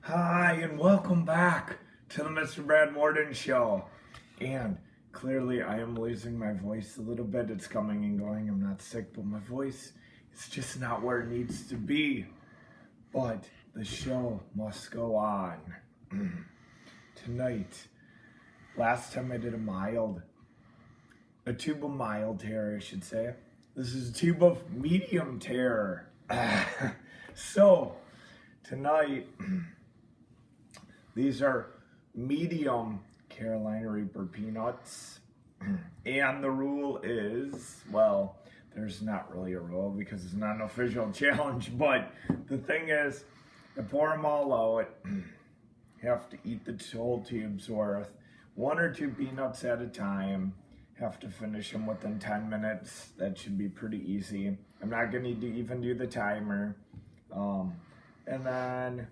Hi, and welcome back to the Mr. Brad Worden Show. And clearly, I am losing my voice a little bit. It's coming and going. I'm not sick, but my voice is just not where it needs to be. But the show must go on. Tonight, last time I did a tube of mild terror, I should say. This is a tube of medium terror. So, tonight, these are medium Carolina Reaper peanuts. And the rule is, well, there's not really a rule because it's not an official challenge, but the thing is, I pour them all out, have to eat the whole tube's worth, 1 or 2 peanuts at a time, have to finish them within 10 minutes. That should be pretty easy. I'm not going to even do the timer. And then,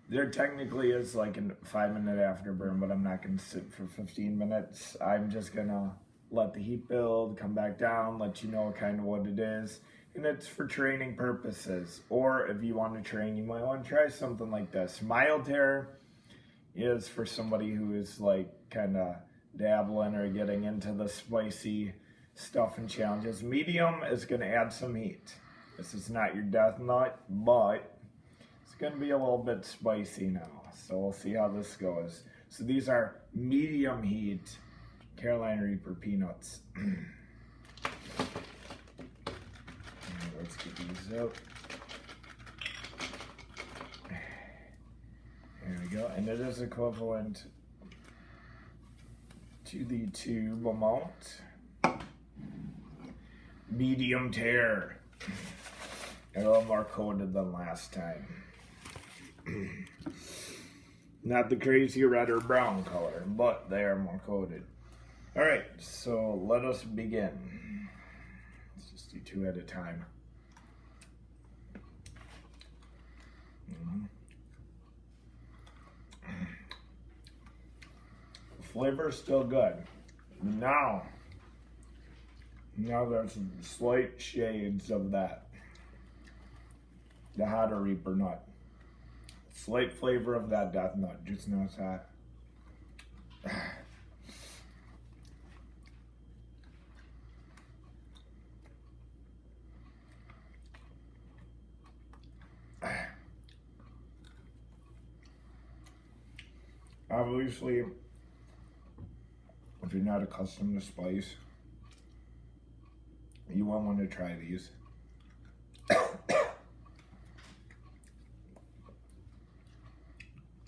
there technically is like a 5-minute afterburn, but I'm not going to sit for 15 minutes. I'm just going to let the heat build, come back down, let you know kind of what it is. And it's for training purposes. Or if you want to train, you might want to try something like this. Mild terror is for somebody who is like kind of dabbling or getting into the spicy stuff and challenges. Medium is going to add some heat. This is not your death nut, but it's going to be a little bit spicy now. So we'll see how this goes. So these are medium heat Carolina Reaper peanuts. Let's get these out. There we go. And it is equivalent to the tube amount. Medium tear. A little more coated than last time. Not the crazy red or brown color, but they are more coated. Alright, so let us begin. Let's just do 2 at a time. The flavor's still good. Now there's some slight shades of that. The hotter Reaper nut. Slight flavor of that death nut. Just notice that. Obviously, if you're not accustomed to spice, you won't want to try these.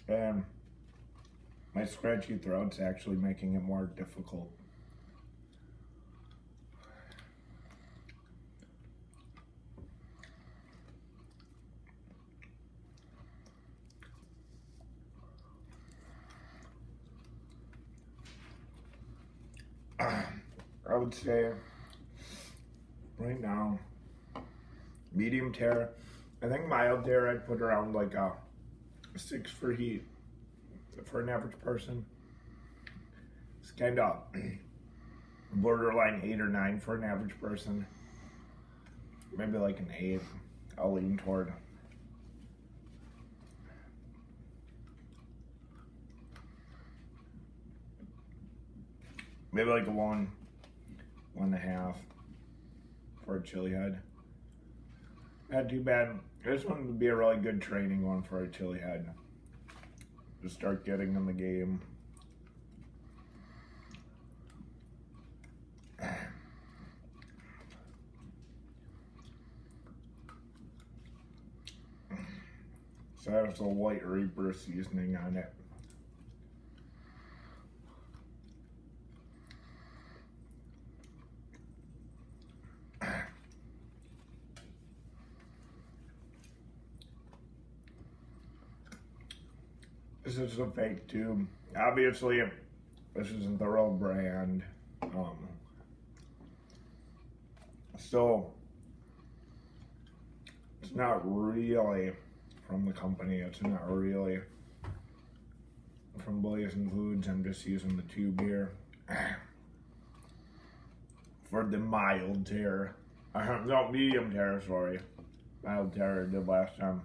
And my scratchy throat's actually making it more difficult. I would say right now, medium tear. I think mild tear I'd put around like a 6 for heat for an average person. It's kind of borderline 8 or 9 for an average person. Maybe like an 8. I'll lean toward. Maybe like a 1.5 for a chili head. Not too bad. This one would be a really good training one for a chili head. To start getting in the game. So there's a white Reaper seasoning on it. This is a fake tube. Obviously, this isn't the real brand. So, it's not really from the company. It's not really from Blazing Foods. I'm just using the tube here. for the mild tear. No, medium tear, sorry. mild terror I did last time.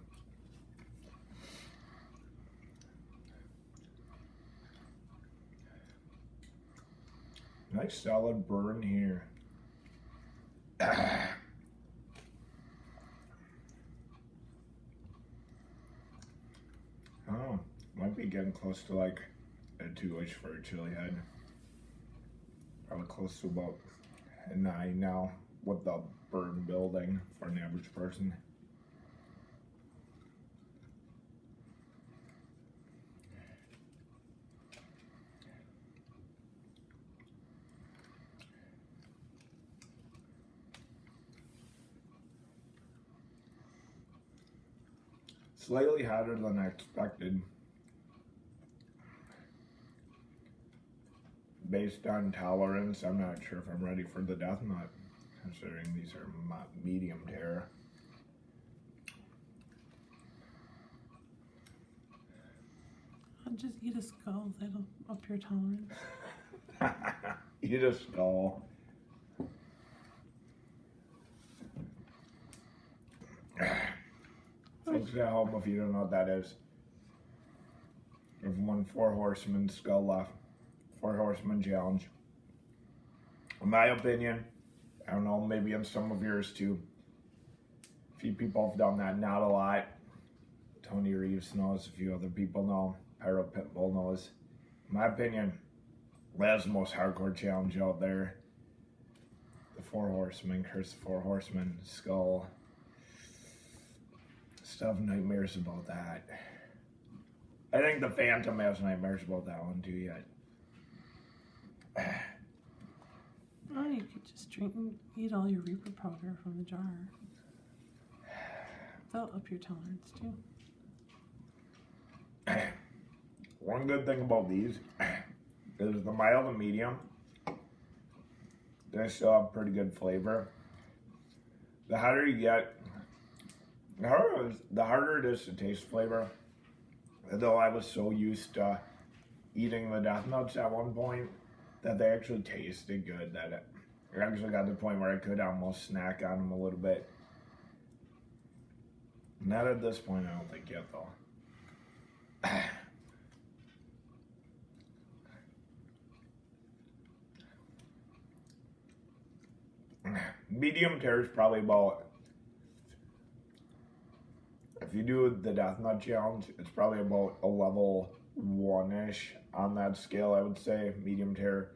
Nice solid burn here. Oh, might be getting close to like a 2-ish for a chili head. Probably close to about a 9 now with the burn building for an average person. Slightly hotter than I expected. Based on tolerance, I'm not sure if I'm ready for the death nut, considering these are medium tear. I'll just eat a skull, that'll up your tolerance. Eat a skull. Folks at home, if you don't know what that is, there's one 4 horseman skull left. 4 horseman challenge. In my opinion, I don't know, maybe in some of yours too. A few people have done that, not a lot. Tony Reeves knows, a few other people know. Pyro Pitbull knows. In my opinion, that's the most hardcore challenge out there. The 4 horsemen, Curse the 4 horsemen, skull. Still have nightmares about that. I think the Phantom has nightmares about that one too yet. Oh, you could just drink and eat all your Reaper powder from the jar. That'll up your tolerance too. One good thing about these is the mild and medium. They still have pretty good flavor. The hotter you get, the harder it is to taste flavor. Though I was so used to eating the death nuts at one point that they actually tasted good that it actually got to the point where I could almost snack on them a little bit. Not at this point, I don't think yet though. Medium tear is probably about, if you do the death nut challenge, it's probably about a level 1-ish on that scale, I would say. Medium tear,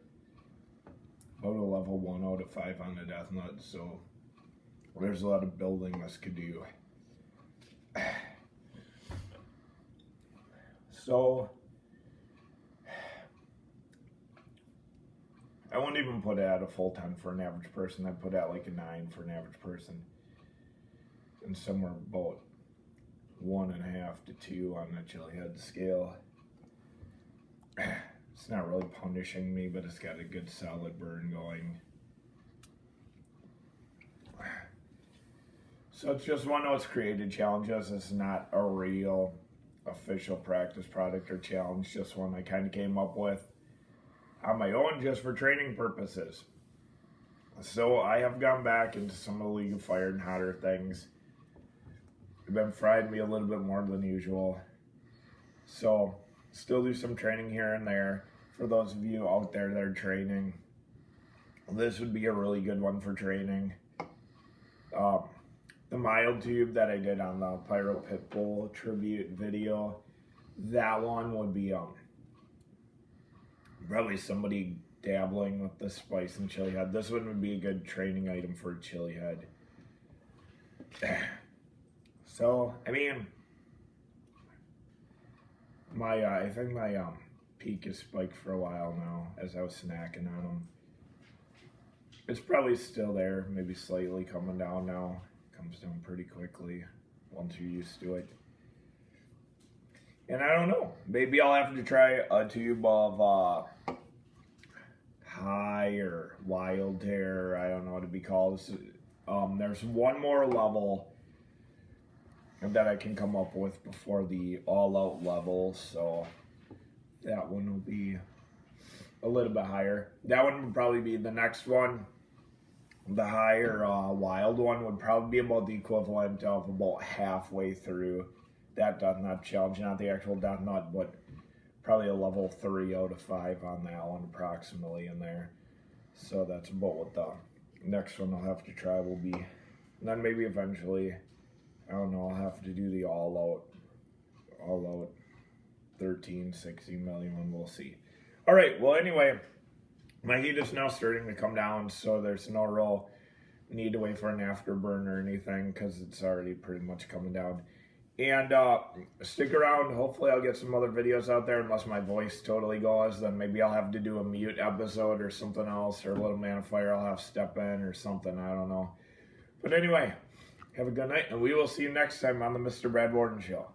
about a level 1 out of 5 on the death nut, so there's a lot of building this could do. So I wouldn't even put it at a full 10 for an average person. I'd put it at like a 9 for an average person, and somewhere about 1.5 to 2 on the chili head scale. It's not really punishing me, but it's got a good solid burn going. So it's just one of those created challenges. It's not a real official practice product or challenge, just one I kind of came up with on my own just for training purposes. So I have gone back into some of the League of Fire and hotter things. They've been frying me a little bit more than usual. So still do some training here and there. For those of you out there that are training, this would be a really good one for training. The mild tube that I did on the Pyro Pitbull tribute video, that one would be probably somebody dabbling with the spice and chili head. This one would be a good training item for a chili head. So, I mean, I think my peak is spiked for a while now as I was snacking on them. It's probably still there, maybe slightly coming down now. Comes down pretty quickly once you're used to it. And I don't know, maybe I'll have to try a tube of high or wild tear, I don't know what it'd be called. There's one more level that I can come up with before the all-out level, so that one will be a little bit higher. That one would probably be the next one. The higher wild one would probably be about the equivalent of about halfway through that death nut challenge. Not the actual death nut, but probably a level 3 out of 5 on that one, approximately in there. So that's about what the next one I'll have to try will be. And then maybe eventually, I don't know, I'll have to do the all out 13, 16 million one. We'll see. All right, well, anyway, my heat is now starting to come down, so there's no real need to wait for an afterburn or anything because it's already pretty much coming down. And stick around. Hopefully I'll get some other videos out there, unless my voice totally goes. Then maybe I'll have to do a mute episode or something else, or a little man of fire I'll have to step in or something. I don't know. But anyway, have a good night, and we will see you next time on the Mr. Brad Worden Show.